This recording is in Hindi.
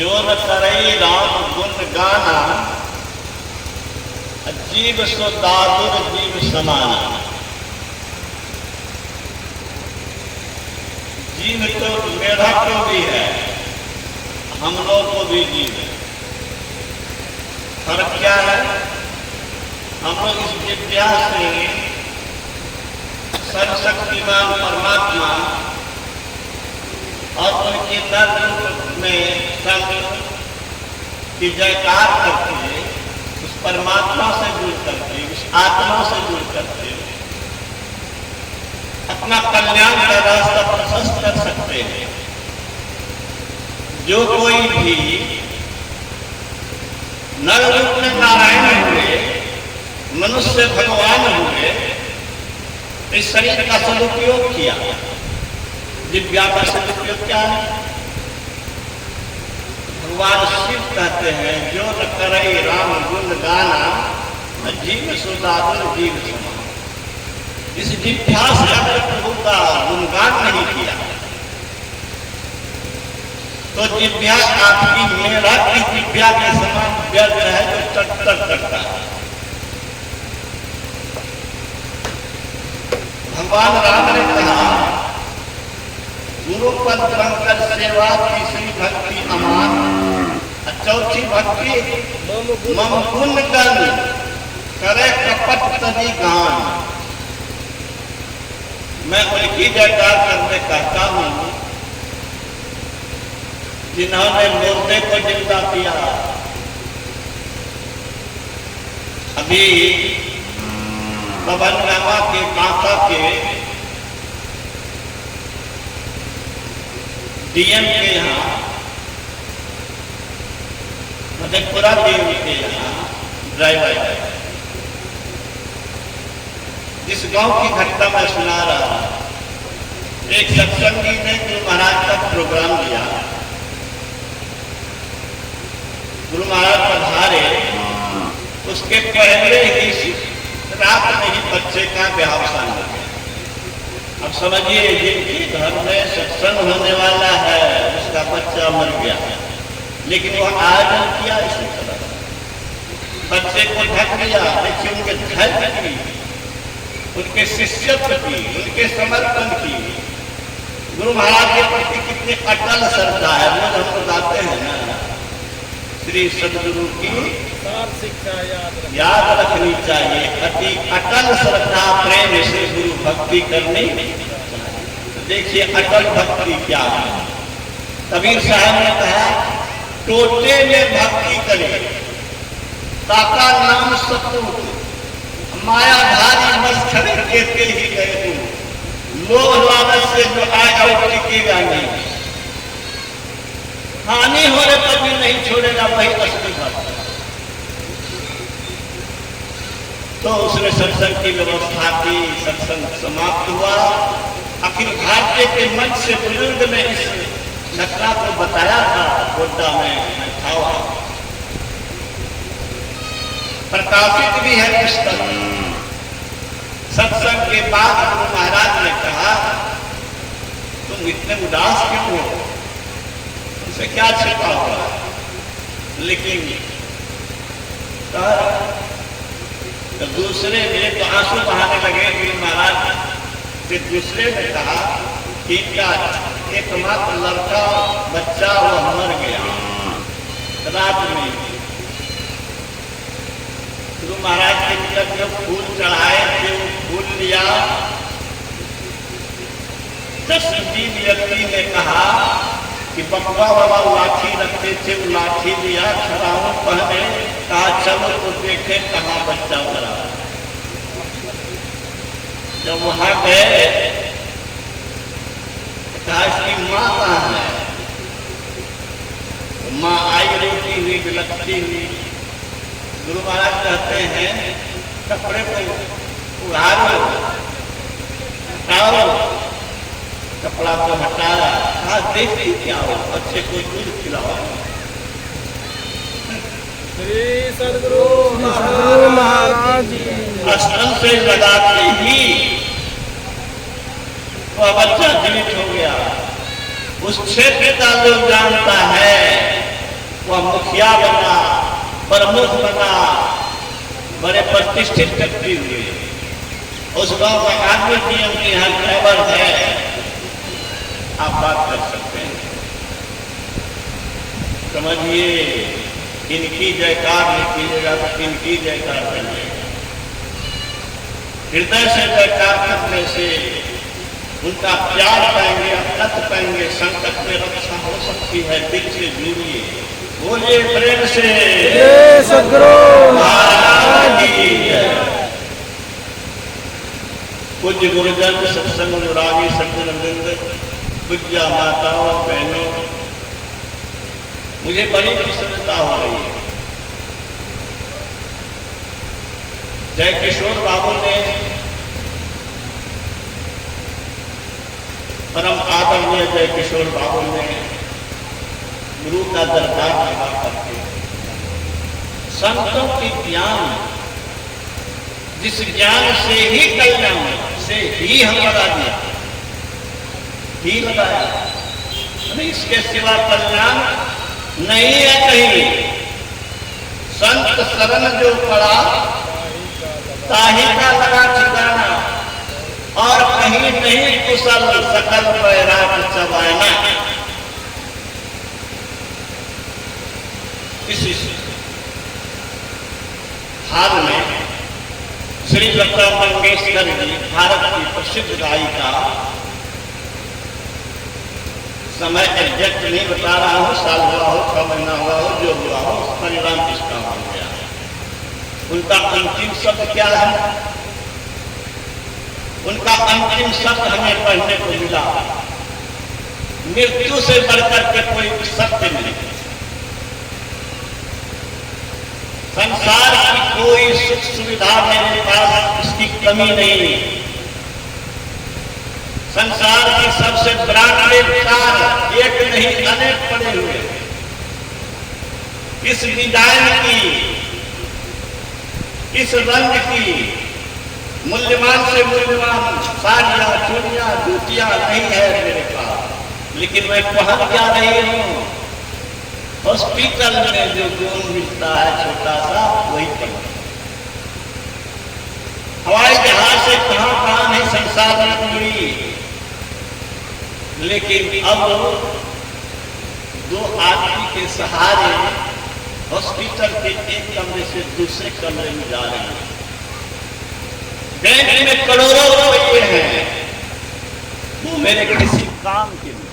जो न करई राम गुण गाना, जीव सो दादुर जीव समाना। जीव तो मेढक को भी है, हम लोग को भी जीव है। फर्क क्या है? हम लोग इस विद्या से सर्वशक्तिमान परमात्मा और उनके दर्द में संत की जयकार करके उस परमात्मा से जुड़ करके, उस आत्मा से जुड़ करके अपना कल्याण का रास्ता प्रशस्त कर सकते हैं। जो कोई भी नर रूप में नारायण हुए, मनुष्य भगवान हुए, इस शरीर का सदुपयोग किया। दिव्या का सदुपयोग क्या है? भगवान शिव कहते हैं, जो न करई राम गुण गाना, जीव सो दादुर जीव समाना। इस जिज्ञास से अगर प्रभु का गुणगान नहीं किया तो जिज्ञा आपकी मेरा की जिज्ञा के समान व्यर्थ है, जो टट करता है। भगवान राम ने कहा, गुरु पद पंकज सेवा तीसरी भक्ति अमान, चौथी भक्ति मम गुण गन करे कपट तनि गान। मैं उनकी जयकार करने कहता हूं जिन्होंने मुर्दे को जिंदा किया। अभी पवन रामा के काका के डीएम के यहाँ, मधेपुरा डीएम के यहाँ ड्राइवर, जिस गांव की घटना मैं सुना रहा, एक सत्संगी ने गुरु महाराज का प्रोग्राम दिया। गुरु महाराज पधारे, उसके पहले ही रात में ही बच्चे का देहावसान हो गया। अब समझिए, जिनके घर में सत्संग होने वाला है उसका बच्चा मर गया, लेकिन वो आयोजन किया इसी तरह, बच्चे को ढक लिया। देखिए उनके धैर्य की, उनके शिष्यत्व की, उनके समर्पण की, गुरु महाराज के प्रति कितनी अटल श्रद्धा है। वो हम बताते हैं ना, श्री सदगुरु की शिक्षा याद रखनी चाहिए। अति अटल श्रद्धा प्रेम से गुरु भक्ति करनी। तो देखिए अटल भक्ति क्या है। कबीर साहब ने कहा, टोटे में भक्ति करे काका नाम सपूत, मायाधारी मस्खरे कहते ही गए तुम, लोभ लालच से जो आए और टिकेगा नहीं, हानि होने पर भी नहीं छोड़ेगा, वही असली भक्त। तो उसने सत्संग की व्यवस्था की, सत्संग समाप्त हुआ। अखिल भारतीय के मंच से बुजुर्ग ने इस घटना को बताया था, गोड्डा में था, प्रकाशित भी है पुस्तक। सत्संग के बाद गुरु महाराज ने कहा, तुम इतने उदास क्यों हो, तुमसे क्या छिपा हुआ है? लेकिन तो दूसरे ने तो आंसू बहाने लगे। गुरु महाराज से दूसरे ने कहा कि क्या एकमात्र लड़का बच्चा वो मर गया रात में। गुरु महाराज के निकट जो फूल चढ़ाए थे वो फूल लिया। दसवीं व्यक्ति ने कहा कि बप्पा बाबा लाठी रखते थे, वो लाठी लिया, छड़ाऊ पहने, कहा चलो तो देखे कहाँ बच्चा मरा। जब वहां गए कहा इसकी माँ कहाँ है? तो माँ आई रोती हुई, बिलखती हुई। गुरु महाराज कहते हैं कपड़े को उड़ाओ, हटाओ, कपड़ा को हटाया, कहा देखती क्या हो, बच्चे को दूध खिलाओ। श्री सदगुरु महाराज स्तन से लगाते ही वह बच्चा जीवित हो गया। उस क्षेत्र का लोग जानता है वह मुखिया बना, प्रमुख बना, बड़े प्रतिष्ठित व्यक्ति हुए। उस गांव का आदमी नियम के यहाँ ड्राइवर है, आप बात कर सकते हैं। समझिए, इनकी जयकार नहीं कीजिएगा तो इनकी जयकार करिए। हृदय से जयकार करने से उनका प्यार पाएंगे, अमृत पाएंगे, संकट में रक्षा हो सकती है। दिल से जुड़िए, बोलिए प्रेम से जय सद्गुरु महाराज की जय। पूज्य गुरुजन, सत्संग अनुरागी सज्जन वृंद, पूज्य माताओं बहनों, मुझे बड़ी प्रसन्नता हो रही है। जय किशोर बाबू ने, परम आदरणीय जय किशोर बाबू ने गुरु का दरबार लगा करके संतों की ज्ञान, जिस ज्ञान से ही कल्याण से ही हम लगा दिया, ही लगाया, इसके सिवा कल्याण नहीं है कहीं। संत शरण जो पड़ा ताही का लगा ठिकाना, और कहीं नहीं कुशल सकल बैराग चबाना। इसी हाल में श्री लता मंगेशकर जी, भारत की प्रसिद्ध गायिका, समय एग्जैक्ट नहीं बता रहा हूं, साल हुआ हो, 6 महीना हुआ हो, जो हुआ हो, परिणाम किसका हो गया। उनका अंतिम शब्द क्या है? उनका अंतिम शब्द हमें पढ़ने को मिला, मृत्यु से बढ़कर के कोई सत्य नहीं। संसार की कोई सुख सुविधा मेरे पास इसकी कमी नहीं। संसार की सबसे ब्रांडेड कार एक नहीं अनेक पड़े हुए, इस डिजाइन की, इस रंग की, मूल्यवान से मूल्यवान साड़ियां, चूड़ियां, जूतियां नहीं है मेरे पास, लेकिन मैं पहन क्या रही हूं? हॉस्पिटल में जो गोंद मिलता है छोटा सा, वही पहन। हवाई जहाज से कहां नहीं संसार में जुड़ी, लेकिन अब 2 आदमी के सहारे हॉस्पिटल के एक कमरे से दूसरे कमरे में जा रहे हैं। बैंक में करोड़ों रुपये हैं, वो मेरे किसी काम के लिए।